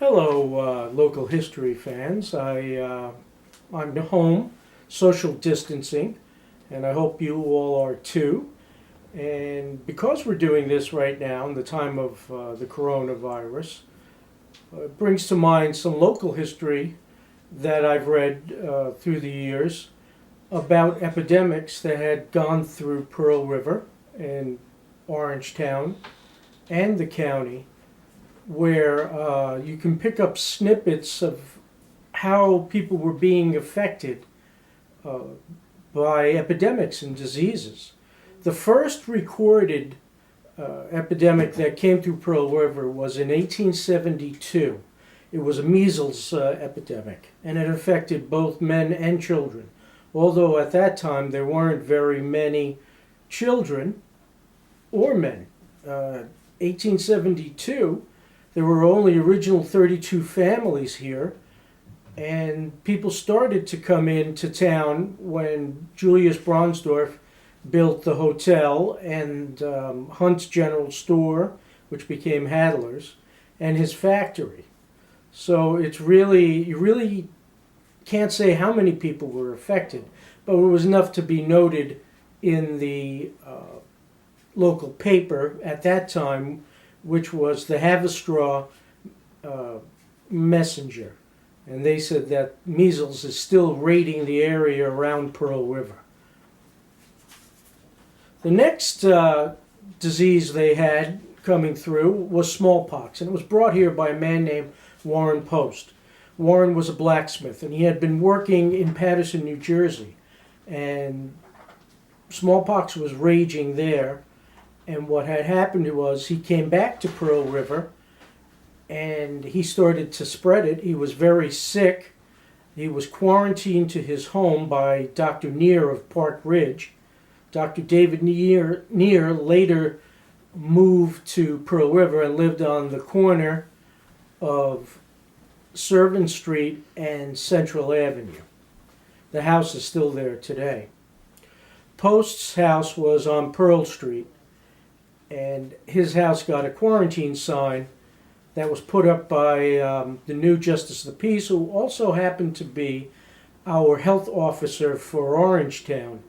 Hello, local history fans. I'm home, social distancing, and I hope you all are too. And because we're doing this right now in the time of the coronavirus, it brings to mind some local history that I've read through the years about epidemics that had gone through Pearl River and Orangetown and the county, where you can pick up snippets of how people were being affected uh, by epidemics and diseases. The first recorded epidemic that came through Pearl River was in 1872. It was a measles epidemic, and it affected both men and children. Although at that time there weren't very many children or men. 1872, there were only original 32 families here, and people started to come into town when Julius Bronsdorf built the hotel and Hunt's General Store, which became Hadler's, and his factory. So it's really, you really can't say how many people were affected, but it was enough to be noted in the local paper at that time, which was the Haverstraw Messenger. And they said that measles is still raiding the area around Pearl River. The next disease they had coming through was smallpox, and it was brought here by a man named Warren Post. Warren was a blacksmith, and he had been working in Paterson, New Jersey, and smallpox was raging there. And what had happened was he came back to Pearl River and he started to spread it. He was very sick. He was quarantined to his home by Dr. Neer of Park Ridge. Dr. David Neer later moved to Pearl River and lived on the corner of Servant Street and Central Avenue. The house is still there today. Post's house was on Pearl Street, and his house got a quarantine sign that was put up by the new Justice of the Peace, who also happened to be our health officer for Orangetown.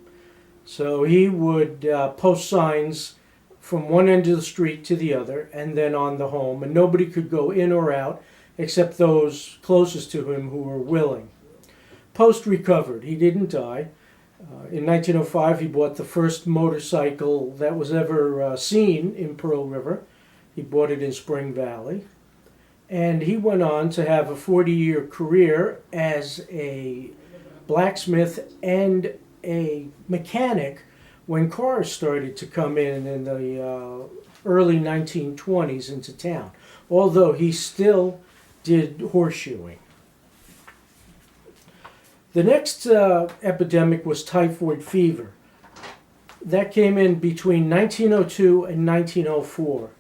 So he would post signs from one end of the street to the other, and then on the home, and nobody could go in or out except those closest to him who were willing. Post recovered. He didn't die. In 1905, he bought the first motorcycle that was ever seen in Pearl River. He bought it in Spring Valley. And he went on to have a 40-year career as a blacksmith and a mechanic when cars started to come in the early 1920s into town, although he still did horseshoeing. The next epidemic was typhoid fever. That came in between 1902 and 1904.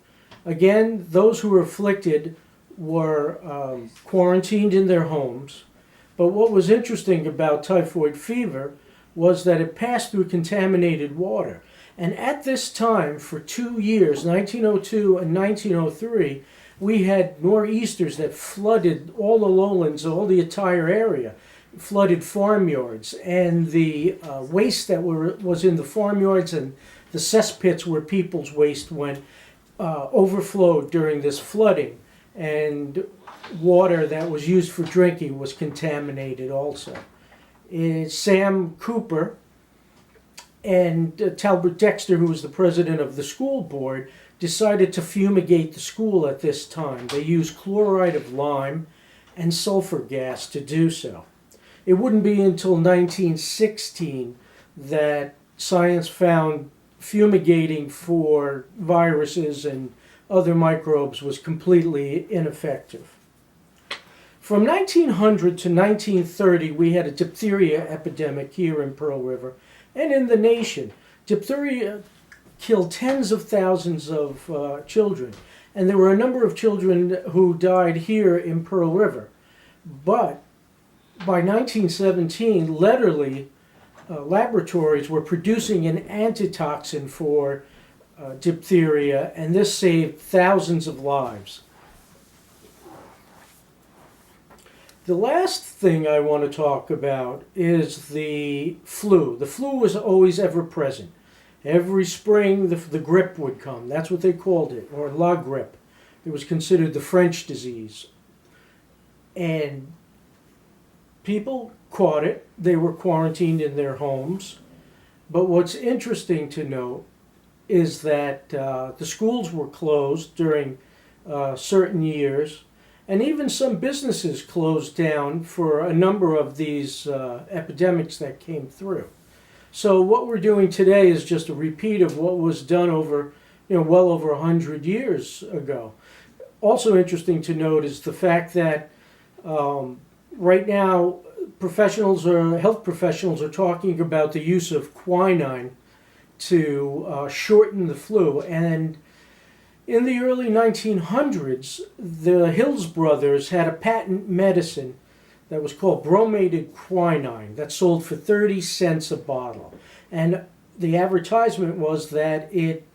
Again, those who were afflicted were quarantined in their homes. But what was interesting about typhoid fever was that it passed through contaminated water. And at this time, for 2 years, 1902 and 1903, we had nor'easters that flooded all the lowlands, all the entire area. Flooded farmyards, and the waste that was in the farmyards and the cesspits where people's waste went overflowed during this flooding, and water that was used for drinking was contaminated also. Sam Cooper and Talbot Dexter, who was the president of the school board, decided to fumigate the school at this time. They used chloride of lime and sulfur gas to do so. It wouldn't be until 1916 that science found fumigating for viruses and other microbes was completely ineffective. From 1900 to 1930, we had a diphtheria epidemic here in Pearl River and in the nation. Diphtheria killed tens of thousands of children, and there were a number of children who died here in Pearl River. But by 1917, Letterly laboratories were producing an antitoxin for diphtheria, and this saved thousands of lives. The last thing I want to talk about is the flu. The flu was always ever present. Every spring, the grip would come. That's what they called it, or la grippe. It was considered the French disease. And people caught it. They were quarantined in their homes. But what's interesting to note is that the schools were closed during certain years, and even some businesses closed down for a number of these epidemics that came through. So what we're doing today is just a repeat of what was done over, well over 100 years ago. Also interesting to note is the fact that right now health professionals are talking about the use of quinine to shorten the flu. And in the early 1900s, the Hills brothers had a patent medicine that was called bromated quinine that sold for 30 cents a bottle. And the advertisement was that it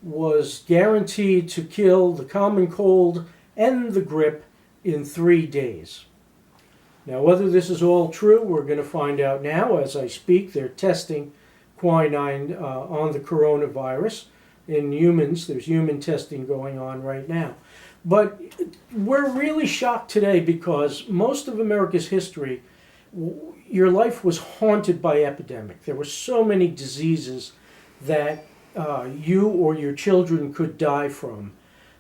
was guaranteed to kill the common cold and the grip in 3 days. Now, whether this is all true, we're going to find out now as I speak. They're testing quinine on the coronavirus in humans. There's human testing going on right now. But we're really shocked today because most of America's history, your life was haunted by epidemic. There were so many diseases that you or your children could die from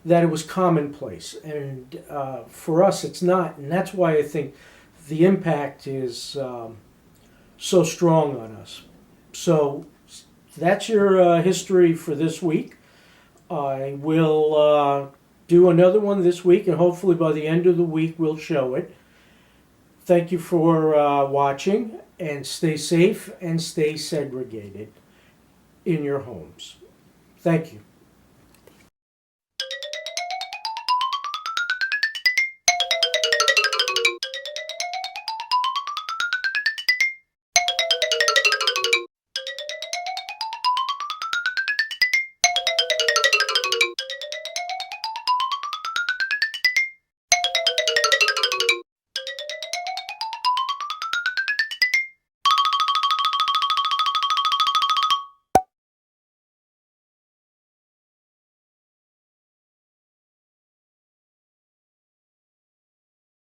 that it was commonplace. And for us, it's not. And that's why I think the impact is so strong on us. So that's your history for this week. I will do another one this week, and hopefully by the end of the week we'll show it. Thank you for watching, and stay safe and stay segregated in your homes. Thank you.